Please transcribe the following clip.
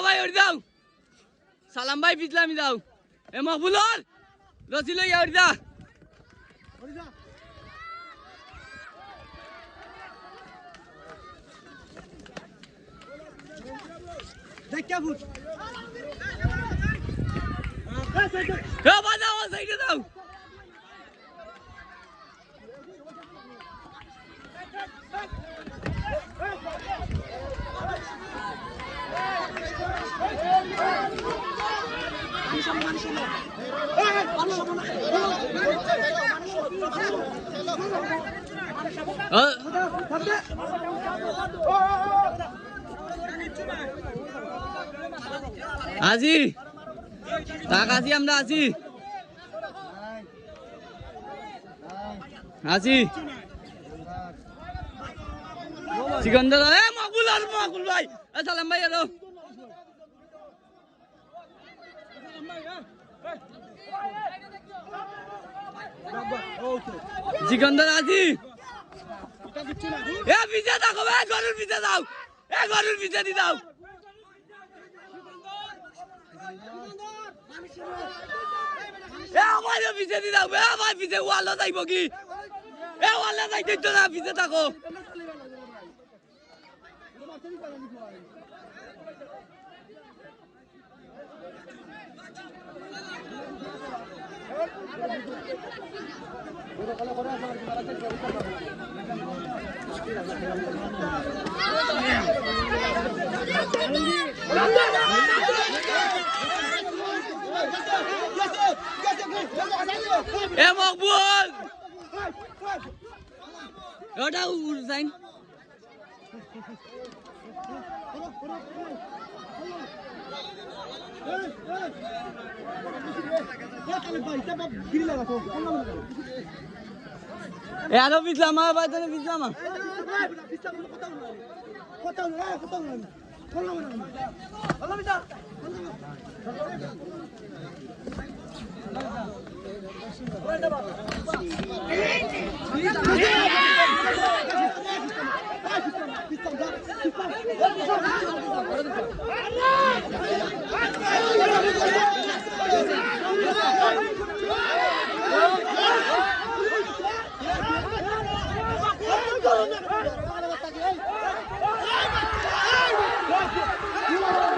ভাই ওর দাও সালাম ভাই পিছলামি দাও এ মকবুলর রসি লইয়া ওর দা দেখ কে ফুট বাজাও সাইডে দাও আজি তাক আজি আমরা আছি আছি সিকন্দর এ মকবুল আর মকবুল ভাই সালাম ভাই আরো সিকন্দর আজি এ পিছে থাকো এ গরুর পিছে দাও এ গরুর পিছে দি দাও এ আমার পিছে দি দাও এ আমার পিছে ওয়ালা যাইব কি এ ওয়ালা যাইতে তো না পিছে থাকো এ মকবুল ওটা উড়াইন এ আরো পিছলাম আমার বাইরে পিছলাম